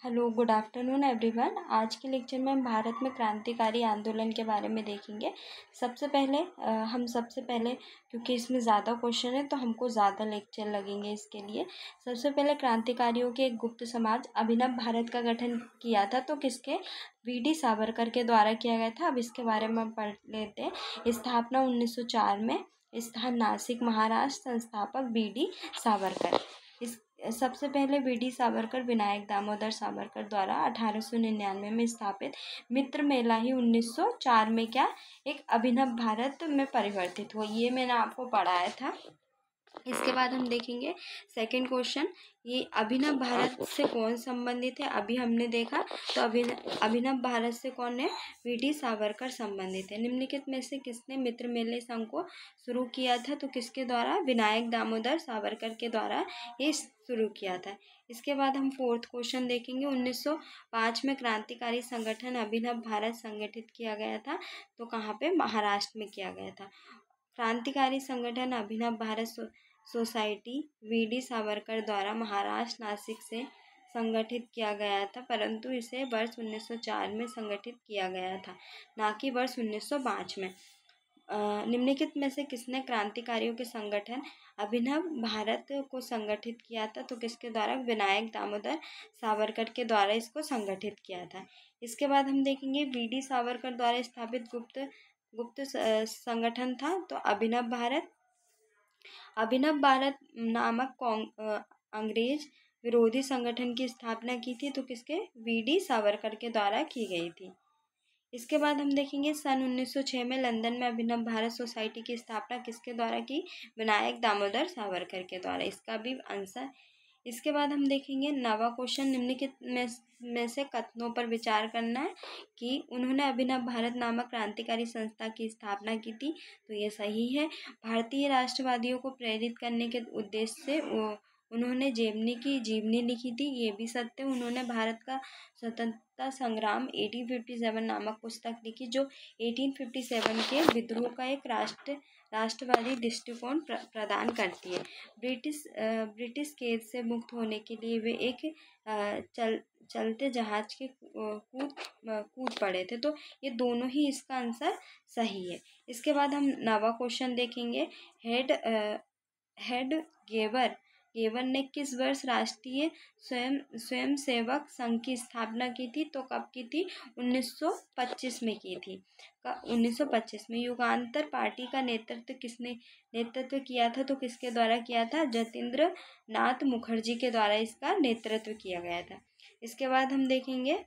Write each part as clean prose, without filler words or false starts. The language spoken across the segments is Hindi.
Hello, good afternoon everyone. आज के लेक्चर में हम भारत में क्रांतिकारी आंदोलन के बारे में देखेंगे। सबसे पहले क्योंकि इसमें ज़्यादा क्वेश्चन है तो हमको ज़्यादा लेक्चर लगेंगे इसके लिए। सबसे पहले क्रांतिकारियों के एक गुप्त समाज अभिनव भारत का गठन किया था तो किसके? वी.डी. सावरकर के द्वारा किया गया था। अब इसके बारे में हम पढ़ लेते हैं। स्थापना 1904 में, स्थान नासिक महाराष्ट्र, संस्थापक वी.डी. सावरकर। इस सबसे पहले वी.डी. सावरकर विनायक दामोदर सावरकर द्वारा 1899 में स्थापित मित्र मेला ही 1904 में क्या एक अभिनव भारत में परिवर्तित हुआ। ये मैंने आपको पढ़ाया था। इसके बाद हम देखेंगे सेकंड क्वेश्चन, ये अभिनव भारत से कौन संबंधित है? अभी हमने देखा तो अभिनव भारत से कौन है? वी.डी. सावरकर संबंधित है। निम्नलिखित में से किसने मित्र मेले संघ को शुरू किया था? तो किसके द्वारा? विनायक दामोदर सावरकर के द्वारा ये शुरू किया था। इसके बाद हम फोर्थ क्वेश्चन देखेंगे। 1905 में क्रांतिकारी संगठन अभिनव भारत संगठित किया गया था तो कहाँ पे? महाराष्ट्र में किया गया था। क्रांतिकारी संगठन अभिनव भारत सोसाइटी वी.डी. सावरकर द्वारा महाराष्ट्र नासिक से संगठित किया गया था, परंतु इसे वर्ष 1904 में संगठित किया गया था, ना कि वर्ष 1905 में। निम्नलिखित में से किसने क्रांतिकारियों के संगठन अभिनव भारत को संगठित किया था? तो किसके द्वारा? विनायक दामोदर सावरकर के द्वारा इसको संगठित किया था। इसके बाद हम देखेंगे वी.डी. सावरकर द्वारा स्थापित गुप्त संगठन था तो अभिनव भारत नामक अंग्रेज विरोधी संगठन की स्थापना की थी तो किसके? वी.डी. सावरकर के द्वारा की गई थी। इसके बाद हम देखेंगे सन 1906 में लंदन में अभिनव भारत सोसाइटी की स्थापना किसके द्वारा की? विनायक दामोदर सावरकर के द्वारा। इसका भी आंसर। इसके बाद हम देखेंगे नवा क्वेश्चन, निम्नलिखित में से कथनों पर विचार करना है कि उन्होंने अभिनव भारत नामक क्रांतिकारी संस्था की स्थापना की थी तो ये सही है। भारतीय राष्ट्रवादियों को प्रेरित करने के उद्देश्य से उन्होंने जीवनी लिखी थी, ये भी सत्य। उन्होंने भारत का स्वतंत्रता संग्राम 1857 नामक पुस्तक लिखी जो 1857 के विद्रोह का एक राष्ट्रवादी दृष्टिकोण प्रदान करती है। ब्रिटिश कैद से मुक्त होने के लिए वे एक चलते जहाज के कूद पड़े थे तो ये दोनों ही इसका आंसर सही है। इसके बाद हम नवा क्वेश्चन देखेंगे। हेड गेवर ने किस वर्ष राष्ट्रीय स्वयंसेवक संघ की स्थापना की थी? तो कब की थी? 1925 में की थी। 1925 में। युगांतर पार्टी का नेतृत्व किया था तो किसके द्वारा किया था? जतीन्द्र नाथ मुखर्जी के द्वारा इसका नेतृत्व किया गया था। इसके बाद हम देखेंगे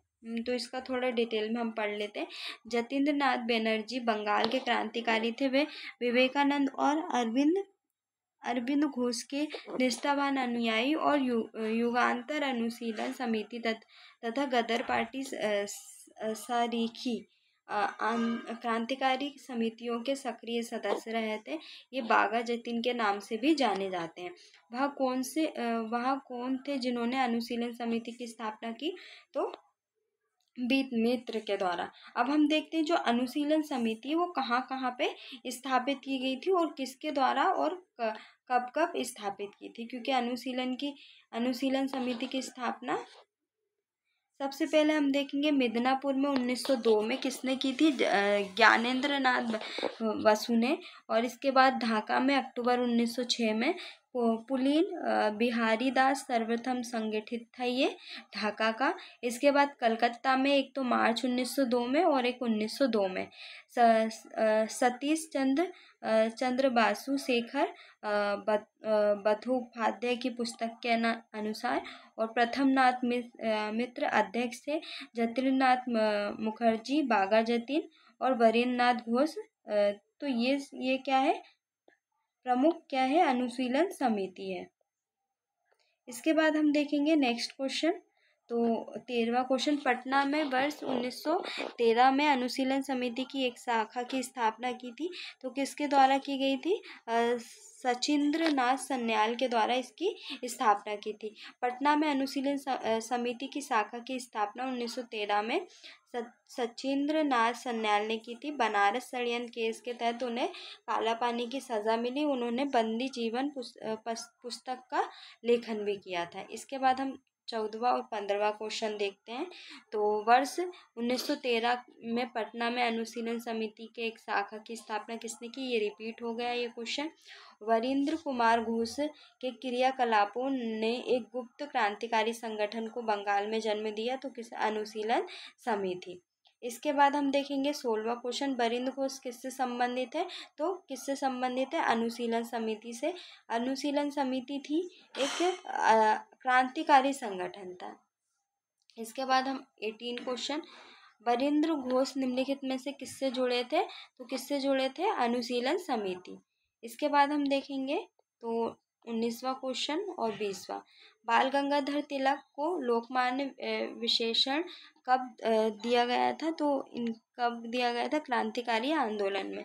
तो इसका थोड़ा डिटेल में हम पढ़ लेते हैं। जतीन्द्र नाथ बनर्जी बंगाल के क्रांतिकारी थे। वे विवेकानंद और अरविंद घोष के निष्ठावान अनुयायी और युगांतर अनुशीलन समिति तथा गदर पार्टी सरीखी क्रांतिकारी समितियों के सक्रिय सदस्य रहे थे। ये बागा जतीन के नाम से भी जाने जाते हैं। वह कौन थे जिन्होंने अनुशीलन समिति की स्थापना की? तो मित्र के द्वारा। अब हम देखते हैं जो अनुशीलन समिति है वो कहाँ कहाँ पे स्थापित की गई थी और किसके द्वारा और कब कब स्थापित की थी, क्योंकि अनुशीलन समिति की स्थापना सबसे पहले हम देखेंगे मिदनापुर में 1902 में किसने की थी? ज्ञानेंद्र नाथ बसु ने। और इसके बाद ढाका में अक्टूबर 1906 में पुलिन बिहारी दास सर्वप्रथम संगठित था ये ढाका का। इसके बाद कलकत्ता में एक तो मार्च 1902 में और एक 1902 में सतीश चंद्र बासु शेखर बंदोपाध्याय की पुस्तक के अनुसार और प्रथम नाथ मित्र अध्यक्ष थे जतीन्द्रनाथ मुखर्जी, बागा जतीन और वरीन्द्रनाथ घोष। तो ये क्या है? प्रमुख क्या है? अनुशीलन समिति है। इसके बाद हम देखेंगे नेक्स्ट क्वेश्चन। तो 13वां क्वेश्चन, पटना में वर्ष 1913 में अनुशीलन समिति की एक शाखा की स्थापना की थी तो किसके द्वारा की गई थी? सचिंद्र नाथ सन्याल के द्वारा इसकी स्थापना की थी। पटना में अनुशीलन समिति की शाखा की स्थापना 1913 में सचिंद्र नाथ सन्याल ने की थी। बनारस षड्यंत्र केस के तहत उन्हें काला पानी की सज़ा मिली। उन्होंने बंदी जीवन पुस्तक का लेखन भी किया था। इसके बाद हम 14वां और 15वां क्वेश्चन देखते हैं। तो वर्ष 1913 में पटना में अनुशीलन समिति के एक शाखा की स्थापना किसने की? ये रिपीट हो गया ये क्वेश्चन। वरिंद्र कुमार घोष के क्रियाकलापों ने एक गुप्त क्रांतिकारी संगठन को बंगाल में जन्म दिया, तो किस? अनुशीलन समिति। इसके बाद हम देखेंगे 16वां क्वेश्चन, वरिंद्र घोष किससे संबंधित है? तो किससे संबंधित है? अनुशीलन समिति से। अनुशीलन समिति थी एक क्रांतिकारी संगठन था। इसके बाद हम 18 क्वेश्चन, वरिंद्र घोष निम्नलिखित में से किससे जुड़े थे? तो किससे जुड़े थे? अनुशीलन समिति। इसके बाद हम देखेंगे तो 19वां क्वेश्चन और 20वां, बाल गंगाधर तिलक को लोकमान्य विशेषण कब दिया गया था? तो कब दिया गया था? क्रांतिकारी आंदोलन में।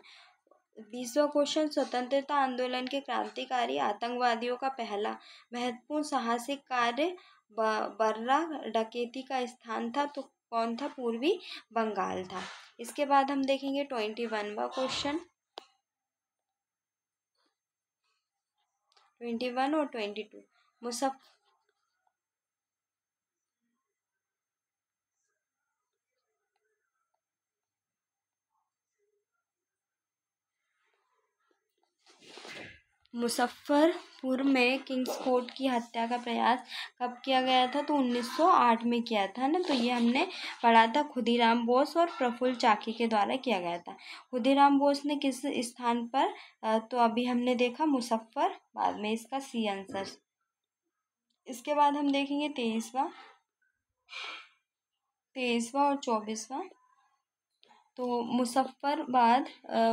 20वां क्वेश्चन, स्वतंत्रता आंदोलन के क्रांतिकारी आतंकवादियों का पहला महत्वपूर्ण साहसिक कार्य बर्रा डकैती का स्थान था, तो कौन था? पूर्वी बंगाल था। इसके बाद हम देखेंगे 21वां क्वेश्चन, 21 और 22, मुजफ्फरपुर में किंग्स कोर्ट की हत्या का प्रयास कब किया गया था? तो 1908 में किया था ना। तो ये हमने पढ़ा था, खुदीराम बोस और प्रफुल्ल चाकी के द्वारा किया गया था। खुदीराम बोस ने किस स्थान पर? तो अभी हमने देखा मुजफ्फरबाद में, इसका सी आंसर। इसके बाद हम देखेंगे 23वां और 24वां। तो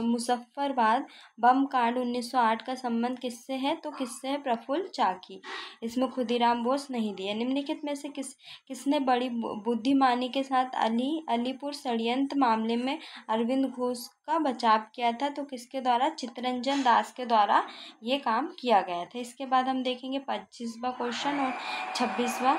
मुजफ्फरबाद बम कांड 1908 का संबंध किससे है? तो किससे है? प्रफुल्ल चाकी। इसमें खुदीराम बोस नहीं दिया। निम्नलिखित में से किसने बड़ी बुद्धिमानी के साथ अलीपुर षड्यंत्र मामले में अरविंद घोष का बचाव किया था? तो किसके द्वारा? चित्तरंजन दास के द्वारा ये काम किया गया था। इसके बाद हम देखेंगे 25वां क्वेश्चन और 26वां।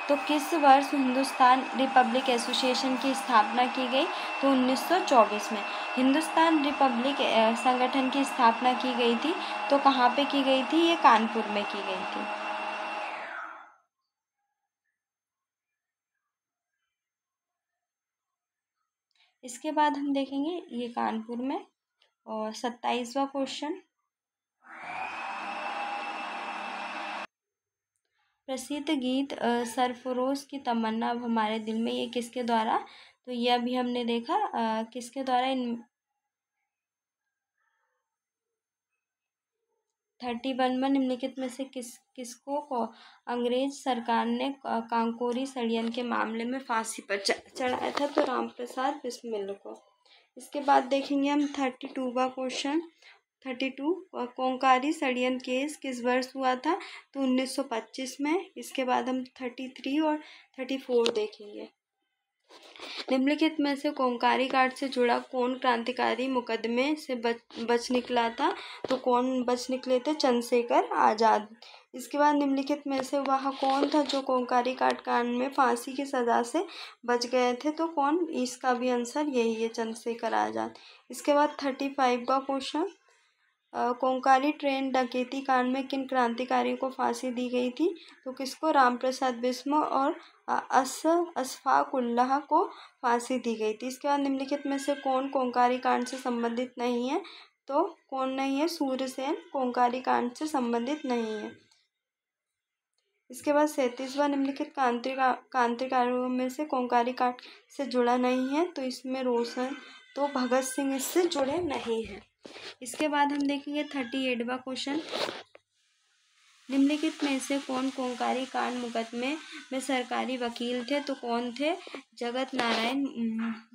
तो किस वर्ष हिंदुस्तान रिपब्लिक एसोसिएशन की स्थापना की गई? तो 1924 में हिंदुस्तान रिपब्लिक संगठन की स्थापना की गई थी। तो कहाँ पे की गई थी? ये कानपुर में की गई थी। इसके बाद हम देखेंगे ये कानपुर में। और 27वां क्वेश्चन, प्रसिद्ध गीत सरफरोश की तमन्ना अब हमारे दिल में, ये किसके द्वारा? तो ये अभी हमने देखा किसके द्वारा? इन 31 में निम्नलिखित में से किसको अंग्रेज सरकार ने कांकोरी षड्यंत्र के मामले में फांसी पर चढ़ाया था? तो रामप्रसाद बिस्मिल को। इसके बाद देखेंगे हम 32वां क्वेश्चन, 32, कोंकारी षड्यंत्र केस किस वर्ष हुआ था? तो 1925 में। इसके बाद हम 33 और 34 देखेंगे। निम्नलिखित में से कोंकारी कांड से जुड़ा कौन क्रांतिकारी मुकदमे से बच निकला था? तो कौन बच निकले थे? चंद्रशेखर आजाद। इसके बाद निम्नलिखित में से वह कौन था जो कोंकारी कांड में फांसी की सजा से बच गए थे? तो कौन? इसका भी आंसर यही है, चंद्रशेखर आजाद। इसके बाद 35वां क्वेश्चन, कोंकारी ट्रेन डकैती कांड में किन क्रांतिकारियों को फांसी दी गई थी? तो किसको? रामप्रसाद बिस्मिल और अशफाकुल्लाह को फांसी दी गई थी। इसके बाद निम्नलिखित में से कौन कोंकारी कांड से संबंधित नहीं है? तो कौन नहीं है? सूर्यसेन कोंकारी कांड से संबंधित नहीं है। इसके बाद 37वां, निम्नलिखित क्रांतिकारियों में से कोंकारी कांड से जुड़ा नहीं है? तो इसमें रोशन, तो भगत सिंह इससे जुड़े नहीं हैं। इसके बाद हम देखेंगे 38वां क्वेश्चन, निम्नलिखित में से कौन कोंकारी कांड मुकदमे में सरकारी वकील थे? तो कौन थे? जगत नारायण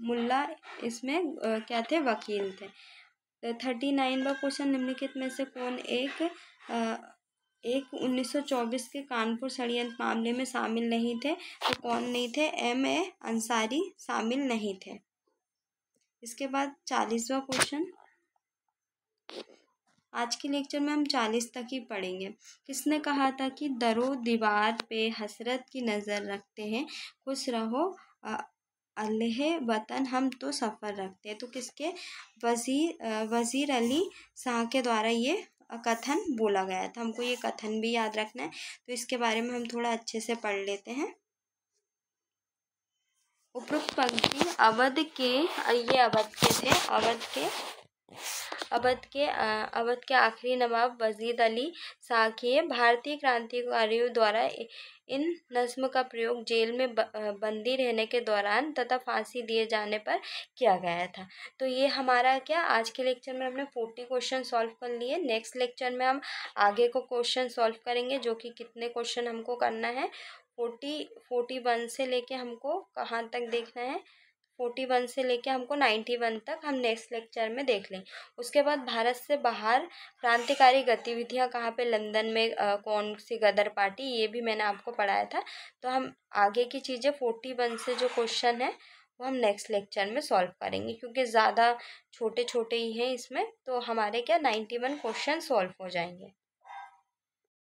मुल्ला इसमें क्या थे? वकील थे। 39वां क्वेश्चन, निम्नलिखित में से कौन एक 1924 के कानपुर षड्यंत्र मामले में शामिल नहीं थे? तो कौन नहीं थे? M.A. अंसारी शामिल नहीं थे। इसके बाद 40वां क्वेश्चन, आज के लेक्चर में हम 40 तक ही पढ़ेंगे। किसने कहा था कि दरो दीवार पे हसरत की नज़र रखते हैं, खुश रहो अल्लाह वतन हम तो सफ़र रखते हैं? तो किसके? वज़ीर अली शाह के द्वारा ये कथन बोला गया था। हमको ये कथन भी याद रखना है, तो इसके बारे में हम थोड़ा अच्छे से पढ़ लेते हैं। उपरोक्त पंक्ति अवध के, ये अवध के थे, अवध के आखिरी नवाब वजीद अली शाह के भारतीय क्रांतिकारियों द्वारा इन नज्म का प्रयोग जेल में बंदी रहने के दौरान तथा फांसी दिए जाने पर किया गया था। तो ये हमारा क्या, आज के लेक्चर में हमने 40 क्वेश्चन सॉल्व कर लिए। नेक्स्ट लेक्चर में हम आगे को क्वेश्चन सॉल्व करेंगे, जो कि कितने क्वेश्चन हमको करना है, 41 से लेके हमको कहाँ तक देखना है, 41 से लेके हमको 91 तक हम नेक्स्ट लेक्चर में देख लें। उसके बाद भारत से बाहर क्रांतिकारी गतिविधियां कहाँ पे, लंदन में कौन सी गदर पार्टी, ये भी मैंने आपको पढ़ाया था। तो हम आगे की चीज़ें 41 से जो क्वेश्चन है वो हम नेक्स्ट लेक्चर में सॉल्व करेंगे, क्योंकि ज़्यादा छोटे छोटे ही हैं इसमें, तो हमारे क्या 91 क्वेश्चन सॉल्व हो जाएंगे।